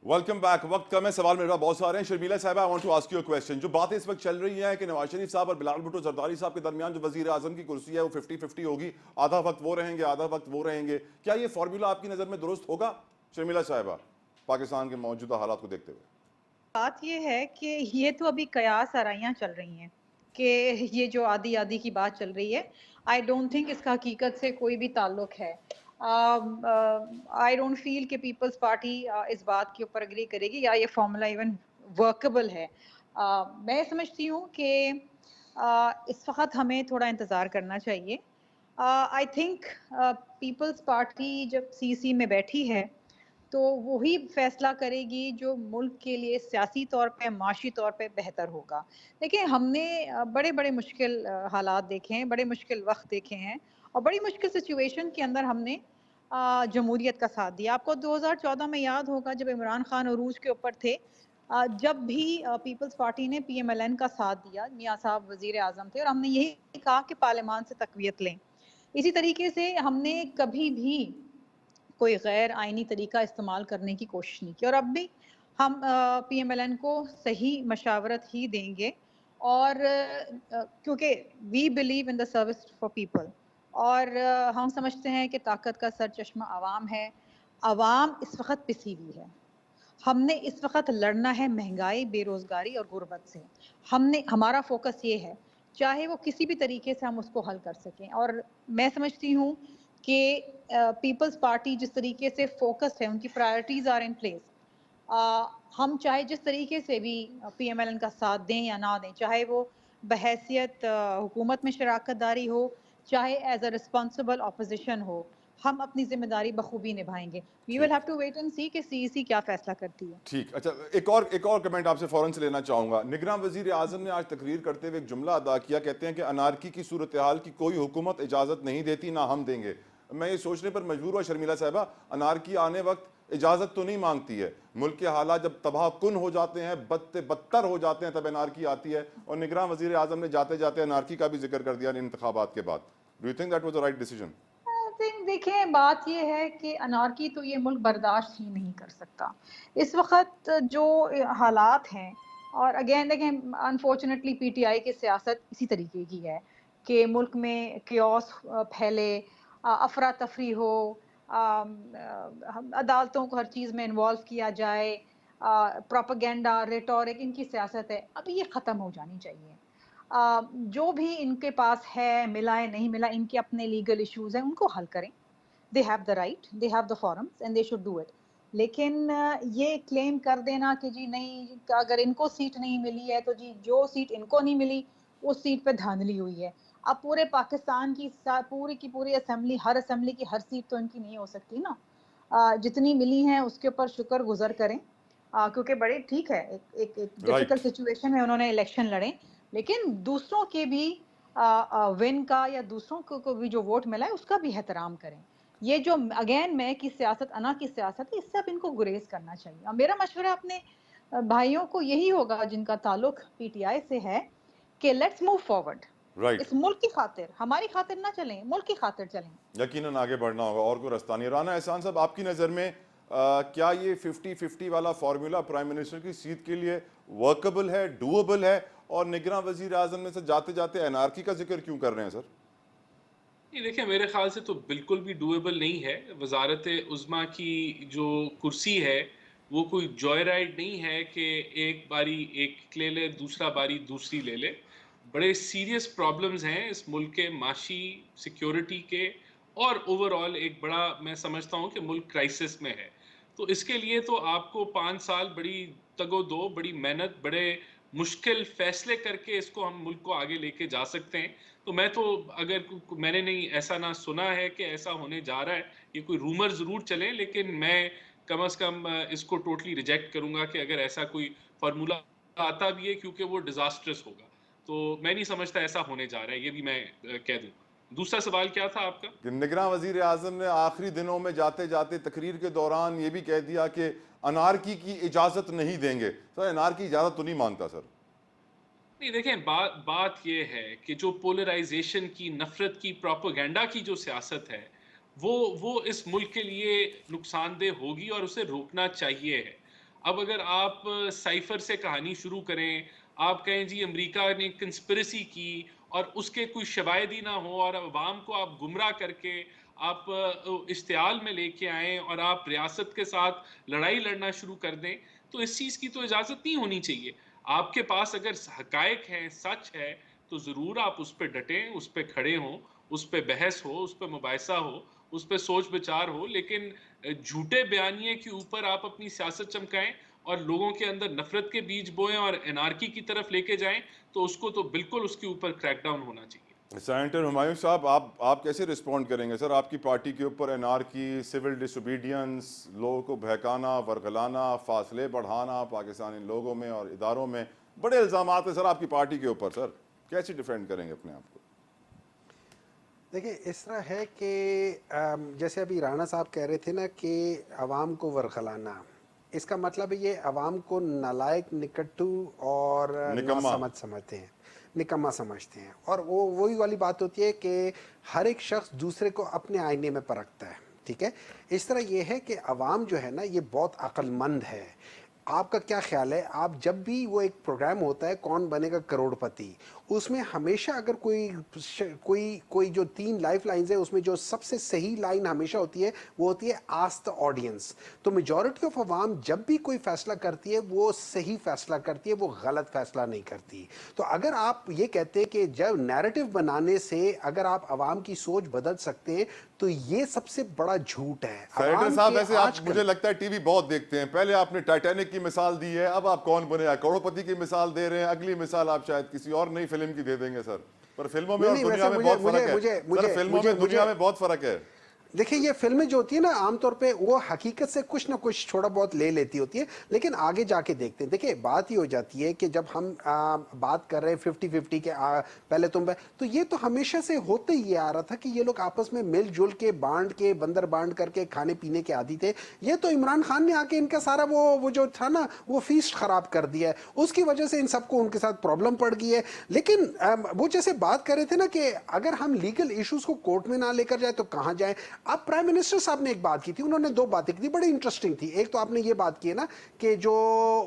Welcome back. वक्त कम है, सवाल मेरे पास बहुत सारे हैं। शर्मिला साहब, I want to ask you a question. जो बातें इस वक्त चल रही हैं कि नवाज शरीफ साहब और बिलावल भुट्टो जरदारी साहब के दरमियान जो वजीर आजम की कुर्सी है वो 50-50 होगी, आधा वक्त वो रहेंगे आधा वक्त वो रहेंगे, क्या ये फॉर्मूला आपकी नज़र में दुरुस्त होगा शर्मिला साहबा, पाकिस्तान के मौजूदा हालात को देखते हुए? बात ये है कि ये तो अभी कयास आराइयाँ चल रही हैं कि ये जो आधी आधी की बात चल रही है, आई डोंट थिंक इसका हकीकत से कोई भी ताल्लुक है। आई डोंट फील कि पीपल्स पार्टी इस बात के ऊपर एग्री करेगी या ये फॉर्मूला इवन वर्कबल है। मैं समझती हूँ कि इस वक्त हमें थोड़ा इंतज़ार करना चाहिए। आई थिंक पीपल्स पार्टी जब सीसी में बैठी है तो वही फैसला करेगी जो मुल्क के लिए सियासी तौर पे, माशी तौर पे बेहतर होगा। देखिए, हमने बड़े-बड़े मुश्किल हालात देखे हैं, बड़े मुश्किल वक़्त देखे हैं और बड़ी मुश्किल सिचुएशन के अंदर हमने जमहूरियत का साथ दिया। आपको 2014 में याद होगा जब इमरान खान अरूज के ऊपर थे, जब भी पीपल्स पार्टी ने पीएमएलएन का साथ दिया, मियाँ साहब वज़ीर आज़म थे और हमने यही कहा कि पार्लियामान से तक़वियत लें। इसी तरीके से हमने कभी भी कोई गैर आइनी तरीका इस्तेमाल करने की कोशिश नहीं की और अब भी हम पीएमएलएन को सही मशावरत ही देंगे और क्योंकि we believe in the service for people और हम समझते हैं कि ताकत का सर चश्मा आवाम है। आवाम इस वक्त पिसी हुई है। हमने इस वक्त लड़ना है महंगाई, बेरोजगारी और गुर्बत से। हमारा फोकस ये है, चाहे वो किसी भी तरीके से हम उसको हल कर सकें और मैं समझती हूँ कि पीपल्स पार्टी जिस तरीके से फोकस्ड है, उनकी प्रायोरिटीज आर इन प्लेस। हम चाहे जिस तरीके से भी पीएमएलएन का साथ दें या ना दें, चाहे वो बहैसियत हुकूमत में शराकत दारी हो, चाहे एज अ रिस्पॉन्सिबल अपोजिशन हो, हम अपनी जिम्मेदारी बखूबी निभाएंगे। वी विल ठीक हैव टू वेट एंड सी कि सीईसी क्या फैसला करती है। ठीक। अच्छा, एक और कमेंट आपसे फौरन से लेना चाहूंगा। निगरान वजीर आजम ने आज तकरीर करते हुए एक जुमला अदा किया, कहते हैं कि अनारकी की सूरत हाल की कोई हुकूमत इजाजत नहीं देती, ना हम देंगे। मैं ये सोचने पर मजबूर हुआ शर्मिला साहबा, अनारकी आने वक्त इजाजत तो नहीं मांगती है। मुल्क के हालात जब तबाह कुन हो जाते हैं, बदतर हो जाते हैं, तब अनारकी आती है। और निगरान वजीर आजम ने जाते जाते अनारकी का भी जिक्र कर दिया इंतखाबात के बाद। Do you think that was the right decision? I think देखिए, बात ये है कि अनारकी तो ये मुल्क बर्दाश्त ही नहीं कर सकता। इस वक़्त जो हालात हैं और अगेन देखें, अनफॉर्चुनेटली पीटीआई की सियासत इसी तरीके की है कि मुल्क में कियोस फैले, अफरा-तफरी हो, अदालतों को हर चीज़ में इन्वॉल्व किया जाए, प्रोपेगेंडा, रेटोरिक इनकी सियासत है। अब ये ख़त्म हो जानी चाहिए। जो भी इनके पास है, मिला है, नहीं मिला, इनके अपने लीगल इश्यूज़ हैं, उनको हल करें। They have the right, they have the forums and they should do it. लेकिन ये क्लेम कर देना कि जी नहीं, अगर इनको सीट नहीं मिली है तो जी जो सीट इनको नहीं मिली, उस सीट पे धांधली हुई है। अब पूरे पाकिस्तान की पूरी की पूरी असेंबली, हर असेंबली की हर सीट तो इनकी नहीं हो सकती ना। जितनी मिली हैं उसके ऊपर शुक्रगुज़र करें, क्योंकि बड़े ठीक है, एक राइट। डिफ़िकल्ट सिचुएशन में उन्होंने इलेक्शन लड़े, लेकिन दूसरों के भी विन का या दूसरों को भी जो वोट मिला है उसका भी एहतराम करें। ये जो अगेन मैं की सियासत, अना की सियासत है, इससे अब इनको गुरेज करना चाहिए और मेरा मशवरा अपने भाइयों को यही होगा जिनका ताल्लुक पीटीआई से है कि लेट्स मूव फॉरवर्ड। राइट। इस मुल्क की खातिर, हमारी खातिर ना चलें, मुल्क की खातिर चलें। यकीनन आगे बढ़ना होगा और कोई रास्ता नहीं। राना एहसान साहब, आपकी नज़र में क्या ये 50-50 वाला फार्मूला प्राइम मिनिस्टर की सीट के लिए वर्कबल है, डूएबल है? और निगरान वजीर आजम में से जाते जाते एनआरकी का जिक्र क्यों कर रहे हैं सर? नहीं, देखिए, मेरे ख्याल से तो बिल्कुल भी डूएबल नहीं है। वजारत उज़्मा की जो कुर्सी है वो कोई जॉय राइड नहीं है कि एक बारी एक ले ले, दूसरा बारी दूसरी ले ले। बड़े सीरियस प्रॉब्लम्स हैं इस मुल्क के, माशी, सिक्योरिटी के, और ओवरऑल एक बड़ा, मैं समझता हूँ कि मुल्क क्राइसिस में है। तो इसके लिए तो आपको 5 साल बड़ी तगो-दो, बड़ी मेहनत, बड़े मुश्किल फैसले करके इसको हम मुल्क को आगे लेके जा सकते हैं। तो मैं तो, अगर मैंने नहीं ऐसा ना सुना है कि ऐसा होने जा रहा है, ये कोई रूमर ज़रूर चले, लेकिन मैं कम से कम इसको टोटली रिजेक्ट करूंगा कि अगर ऐसा कोई फार्मूला आता भी है, क्योंकि वो डिजास्ट्रस होगा। तो मैं नहीं समझता ऐसा होने जा रहा है, ये भी मैं कह दूं। दूसरा सवाल क्या था आपका? कि निगरान वजीर आजम ने आखिरी दिनों में जाते जाते तकरीर के दौरान ये भी कह दिया कि अनारकी की इजाज़त नहीं देंगे। सर, अनारकी इजाज़त तो नहीं मांगता सर। नहीं, देखें, बात ये है कि जो पोलराइजेशन की, नफरत की, प्रोपेगेंडा की जो सियासत है, वो इस मुल्क के लिए नुकसानदेह होगी और उसे रोकना चाहिए है। اب اگر آپ سائفر سے کہانی شروع کریں، آپ کہیں جی امریکہ نے کنسپریسی کی اور اس کے کوئی شواہد ہی نہ ہو اور عوام کو آپ گمراہ کر کے آپ اشتعال میں لے کے آئیں اور آپ ریاست کے ساتھ لڑائی لڑنا شروع کر دیں، تو اس چیز کی تو اجازت نہیں ہونی چاہیے. آپ کے پاس اگر حقائق ہیں، سچ ہے، تو ضرور آپ اس پہ ڈٹیں، اس پہ کھڑے ہوں، اس پہ بحث ہو، اس پہ مباحثہ ہو، اس پہ سوچ بچار ہو. لیکن جھوٹے بیانیے کے اوپر آپ اپنی سیاست چمکائیں اور لوگوں کے اندر نفرت کے بیج بوئیں اور انارکی کی طرف لے کے جائیں، تو اس کو تو بالکل اس کے اوپر کریک ڈاؤن ہونا چاہیے. سینیٹر ہمایوں صاحب، آپ کیسے رسپونڈ کریں گے سر؟ آپ کی پارٹی کے اوپر انارکی، سول ڈس اوبیڈینس، لوگوں کو بہکانا، ورگلانا، فاصلے بڑھانا پاکستانی لوگوں میں اور اداروں میں، بڑے الزامات ہیں سر آپ کی پارٹی کے اوپر. سر کیسے ڈیفینڈ کریں گے اپنے آپ کو؟ دیکھیں اس طرح ہے کہ جیسے ابھی رانا صاحب کہہ رہے تھے نا کہ عوام کو ورغلانا، اس کا مطلب یہ عوام کو نالائق، نکٹو اور ناسمجھ سمجھتے ہیں، نکما سمجھتے ہیں. اور وہ وہی والی بات ہوتی ہے کہ ہر ایک شخص دوسرے کو اپنے آئینے میں پرکھتا ہے. ٹھیک ہے، اس طرح یہ ہے کہ عوام جو ہے نا یہ بہت عقل مند ہے. آپ کا کیا خیال ہے، آپ جب بھی وہ ایک پروگرام ہوتا ہے کون بنے گا کروڑ پتی، اس میں ہمیشہ اگر کوئی جو 3 لائف لائنز ہیں، اس میں جو سب سے صحیح لائن ہمیشہ ہوتی ہے وہ ہوتی ہے آسک دی آڈینس. تو میجورٹی آف عوام جب بھی کوئی فیصلہ کرتی ہے وہ صحیح فیصلہ کرتی ہے، وہ غلط فیصلہ نہیں کرتی. تو اگر آپ یہ کہتے ہیں کہ جب نیریٹو بنانے سے اگر آپ عوام کی سوچ بدل سکتے ہیں، تو یہ سب سے بڑا جھوٹ ہے. سینیٹر صاحب ویسے آپ مجھے لگتا ہے ٹی وی بہت دیکھتے ہیں. پہلے آپ نے ٹائٹینک کی مثال دی ہے، اب آپ کون بنے گا کروڑ پتی کی مثال دے رہے ہیں. اگلی مثال آپ شاید کسی اور نئی فلم کی دے دیں گے سر. پر فلموں میں اور دنیا میں بہت فرق ہے سر، فلموں میں دنیا میں بہت فرق ہے. دیکھیں یہ فلمیں جو ہوتی ہیں نا عام طور پہ وہ حقیقت سے کچھ نہ کچھ تھوڑا بہت لے لیتی ہوتی ہے، لیکن آگے جا کے دیکھتے ہیں. دیکھیں بات یہ ہو جاتی ہے کہ جب ہم بات کر رہے ہیں 50-50 کے پہلے تو یہ تو ہمیشہ سے ہوتے ہی آ رہا تھا کہ یہ لوگ آپس میں مل جل کے بانٹ کے بندر بانٹ کر کے کھانے پینے کے عادی تھے. یہ تو عمران خان نے آ کے ان کا سارا وہ جو تھا نا وہ فیسٹ خراب کر دیا ہے، اس کی وجہ سے ان سب کو ان کے ساتھ پرابلم پڑ گئی ہے. لیکن وہ جیسے بات کر رہے تھے نا کہ اگر ہم لیگل ایشوز کو کورٹ میں نہ لے کر جائیں تو کہاں جائیں. اب پرائم منسٹر صاحب نے ایک بات کی تھی، انہوں نے 2 باتیں کی تھی بڑی انٹرسٹنگ تھی. ایک تو آپ نے یہ بات کی ہے نا کہ جو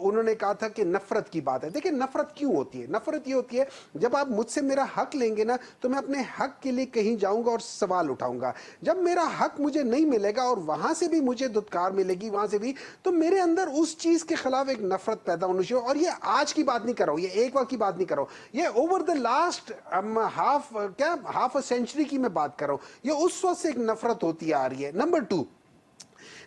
انہوں نے کہا تھا کہ نفرت کی بات ہے. دیکھیں نفرت کیوں ہوتی ہے؟ نفرت یہ ہوتی ہے جب آپ مجھ سے میرا حق لیں گے نا تو میں اپنے حق کے لیے کہیں جاؤں گا اور سوال اٹھاؤں گا. جب میرا حق مجھے نہیں ملے گا اور وہاں سے بھی مجھے دھتکار ملے گی وہاں سے بھی، تو میرے اندر اس چیز کے خلاف ایک نفرت پیدا ہونی چاہیے. اور یہ آج کی بات نہیں کر رہا ہوں، یہ ایک وقت کی بات نہیں کر رہا ہوں، یہ over the last half a century کی میں بات کر رہا ہوں. یہ اس وقت سے ایک نفرت ہوتی آ رہی ہے. نمبر 2،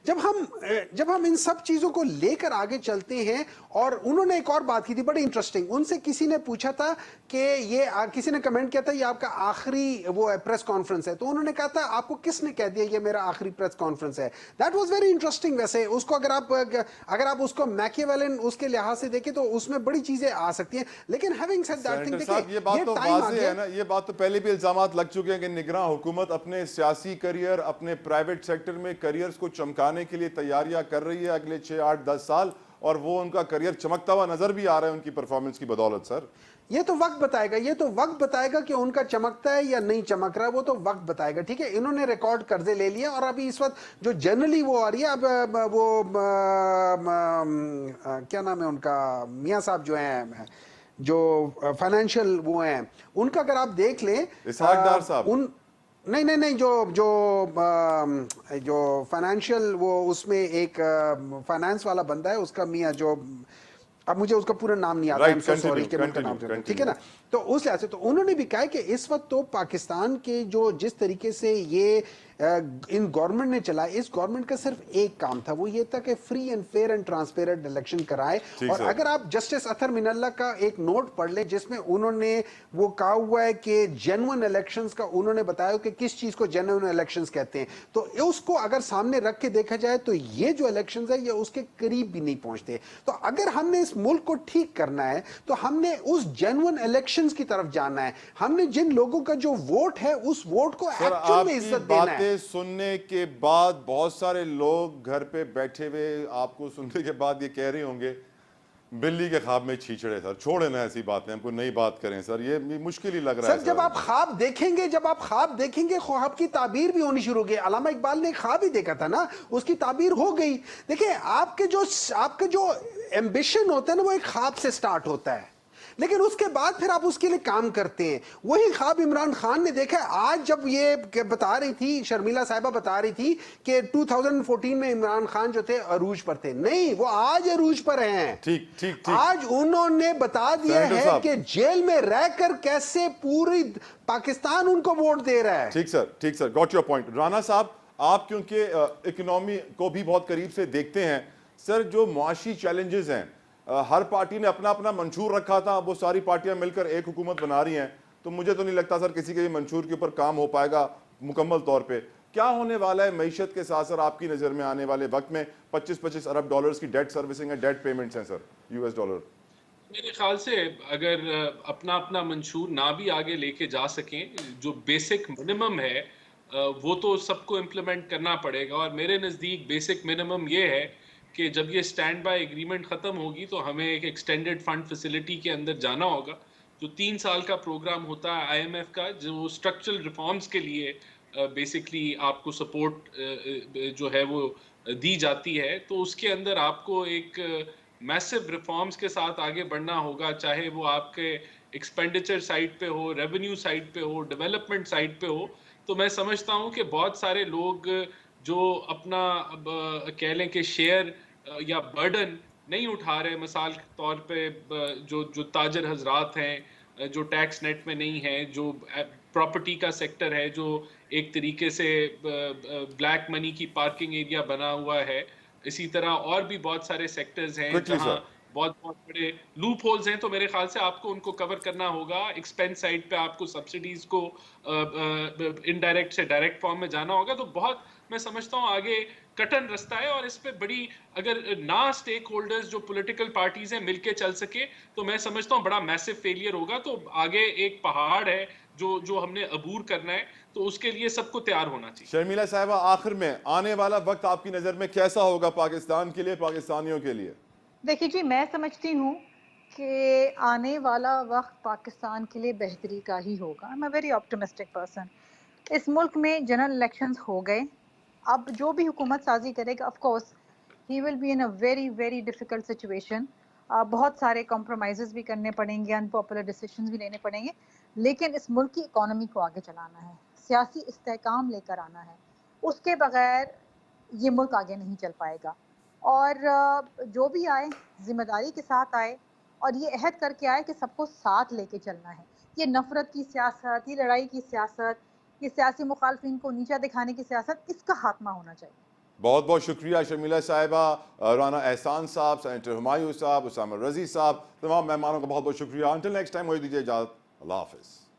جب ہم ان سب چیزوں کو لے کر آگے چلتے ہیں، اور انہوں نے ایک اور بات کی تھی بڑی انٹرسٹنگ. ان سے کسی نے پوچھا تھا کہ یہ کسی نے کمنٹ کیا تھا یہ آپ کا آخری وہ پریس کانفرنس ہے، تو انہوں نے کہا تھا آپ کو کس نے کہہ دیا یہ میرا آخری پریس کانفرنس ہے. That was very interesting. ویسے اس کو اگر آپ اس کو میکیویلن اس کے لحاظ سے دیکھیں تو اس میں بڑی چیزیں آ سکتی ہیں. لیکن ہیونگ سیڈ دیٹ تھنگ، یہ بات تو واضح ہے نا، یہ بات تو پہلے بھی الزامات لگ چکے ہیں کہ نگراں حکومت اپنے سیاسی کریئر، اپنے پرائیویٹ سیکٹر میں کریئرز کو چمکانے کے لیے تیاریاں کر رہی ہے اگلے 6-8-10 سال، اور وہ ان کا کریئر چمکتا ہوا نظر بھی آ رہا ہے ان کی پرفارمنس کی بدولت. سر یہ تو وقت بتائے گا کہ ان کا چمکتا ہے یا نہیں چمک رہا ہے، وہ تو وقت بتائے گا. ٹھیک ہے، انہوں نے ریکارڈ قرضے لے لیے اور ابھی اس وقت جو جنرلی وہ آ رہی ہے، اب وہ کیا نام ہے ان کا، میاں صاحب جو ہیں جو فائنینشیل وہ ہیں، ان کا اگر آپ دیکھ لیں اسحاق ڈار صاحب، نہیں جو فائنینشیل وہ اس میں ایک فائنانس والا بندہ ہے، اس کا میاں جو اب مجھے اس کا پورا نام نہیں آتا، سوری کہ ان کا نام ٹھیک ہے نا. تو اس لحاظ سے تو انہوں نے بھی کہا کہ اس وقت تو پاکستان کے جو جس طریقے سے یہ ان گورنمنٹ نے چلا، اس گورنمنٹ کا صرف ایک کام تھا، وہ یہ تھا کہ free and fair and transparent election کرائے. اور اگر آپ جسٹس اطہر من اللہ کا ایک نوٹ پڑھ لیں جس میں انہوں نے وہ کہا ہوا ہے کہ جینوئن الیکشنز کا انہوں نے بتایا کہ کس چیز کو جینوئن الیکشنز کہتے ہیں، تو اس کو اگر سامنے رکھ کے دیکھا جائے تو یہ جو الیکشنز ہے یہ اس کے قریب بھی نہیں پہنچتے. تو اگر ہم نے اس ملک کو ٹھیک کرنا ہے تو ہم نے اس جینوئن الیکشنز کی طرف جانا ہے. ہم نے جن لوگوں کا جو ووٹ ہے اس ووٹ کو ایکچوئل میں عزت دینا ہے. سننے کے بعد بہت سارے لوگ گھر پہ بیٹھے ہوئے آپ کو سننے کے بعد یہ کہہ رہے ہوں گے बिल्ली के ख्वाब में छींचड़े सर, छोड़े ना ऐसी बातें, हमको नई बात करें सर, ये मुश्किल ही लग रहा है सर। जब आप ख्वाब देखेंगे ख्वाब की ताबीर भी होनी शुरू हो गई। अल्लामा इकबाल ने एक ख्वाब ही देखा था ना, उसकी ताबीर हो गई। देखिए आपके जो एम्बिशन होता है ना, वो एक ख्वाब से स्टार्ट होता है, लेकिन उसके बाद फिर आप उसके लिए काम करते हैं। वही ख्वाब इमरान खान ने देखा। आज जब ये बता रही थी, शर्मिला साहिबा बता रही थी कि 2014 में इमरान खान जो थे अरूज पर थे, नहीं, वो आज अरूज पर हैं। ठीक आज उन्होंने बता दिया है कि जेल में रहकर कैसे पूरी पाकिस्तान उनको वोट दे रहा है। ठीक sir, got your point. Rana साहब, आप क्योंकि इकोनॉमी को भी बहुत करीब से देखते हैं सर, जो मुआशी चैलेंजेस हैं, हर पार्टी ने अपना अपना मंशूर रखा था, वो सारी पार्टियां मिलकर एक हुकूमत बना रही हैं, तो मुझे तो नहीं लगता सर किसी के मंशूर के ऊपर काम हो पाएगा मुकम्मल तौर पे। क्या होने वाला है मईशत के साथ सर आपकी नज़र में आने वाले वक्त में? 25-25 अरब डॉलर्स की डेट सर्विसिंग है, डेट पेमेंट्स हैं सर, US डॉलर। मेरे ख्याल से अगर अपना अपना मंशूर ना भी आगे लेके जा सकें, जो बेसिक मिनिमम है वो तो सबको इम्प्लीमेंट करना पड़ेगा। और मेरे नज़दीक बेसिक मिनिमम ये है कि जब ये स्टैंड बाय एग्रीमेंट ख़त्म होगी तो हमें एक एक्सटेंडेड फंड फैसिलिटी के अंदर जाना होगा, जो 3 साल का प्रोग्राम होता है IMF का, जो स्ट्रक्चरल रिफॉर्म्स के लिए बेसिकली आपको सपोर्ट जो है वो दी जाती है। तो उसके अंदर आपको एक मैसिव रिफॉर्म्स के साथ आगे बढ़ना होगा, चाहे वो आपके एक्सपेंडिचर साइड पे हो, रेवेन्यू साइड पे हो, डेवलपमेंट साइड पे हो। तो मैं समझता हूँ कि बहुत सारे लोग जो अपना कह लें कि शेयर या बर्डन नहीं उठा रहे, मिसाल के तौर पे जो ताजर हजरात हैं, जो टैक्स नेट में नहीं है, जो प्रॉपर्टी का सेक्टर है, जो एक तरीके से ब्लैक मनी की पार्किंग एरिया बना हुआ है, इसी तरह और भी बहुत सारे सेक्टर्स हैं जहां बहुत बड़े लूप होल्स हैं। तो मेरे ख्याल से आपको उनको कवर करना होगा। एक्सपेंस साइड पे आपको सब्सिडीज को इनडायरेक्ट से डायरेक्ट फॉर्म में जाना होगा। तो बहुत मैं समझता हूँ आगे कटन रास्ता है, और इस पे बड़ी अगर ना स्टेक होल्डर्स जो पॉलिटिकल पार्टीज हैं मिलके चल सके तो मैं समझता हूँ बड़ा मैसिव फेलियर होगा। तो आगे एक पहाड़ है जो हमने अबूर करना है, तो उसके लिए सबको तैयार होना चाहिए। शर्मिला साहिबा, आखिर में आने वाला वक्त आपकी नज़र में कैसा होगा पाकिस्तान के लिए, पाकिस्तानियों के लिए? देखिए जी, मैं समझती हूँ कि आने वाला वक्त पाकिस्तान के लिए बेहतरी का ही होगा। I am a very optimistic person. इस मुल्क में जनरल इलेक्शंस हो गए, अब जो भी हुकूमत साजी करेगा, of course he will be in a very very difficult situation. बहुत सारे कॉम्प्रोमाइज़ेस भी करने पड़ेंगे, अनपॉपुलर डिसीजंस भी लेने पड़ेंगे, लेकिन इस मुल्क की इकोनॉमी को आगे चलाना है, सियासी इस्तेहकाम लेकर आना है। उसके बगैर ये मुल्क आगे नहीं चल पाएगा। और जो भी आए जिम्मेदारी के साथ आए, और ये अहद करके आए कि सबको साथ लेके चलना है। ये नफरत की सियासत, ये लड़ाई की सियासत, ये सियासी मुखालफिन को नीचा दिखाने की सियासत, इसका खात्मा होना चाहिए। बहुत बहुत शुक्रिया शर्मिला साहिबा, राना एहसान साहब, सेनेटर हुमायूं साहब, उसामा रजी साहब, तमाम मेहमानों का बहुत बहुत शुक्रिया। अंटिल नेक्स्ट टाइम मुझे दीजिए इजाज़त। अल्लाह हाफ़िज़।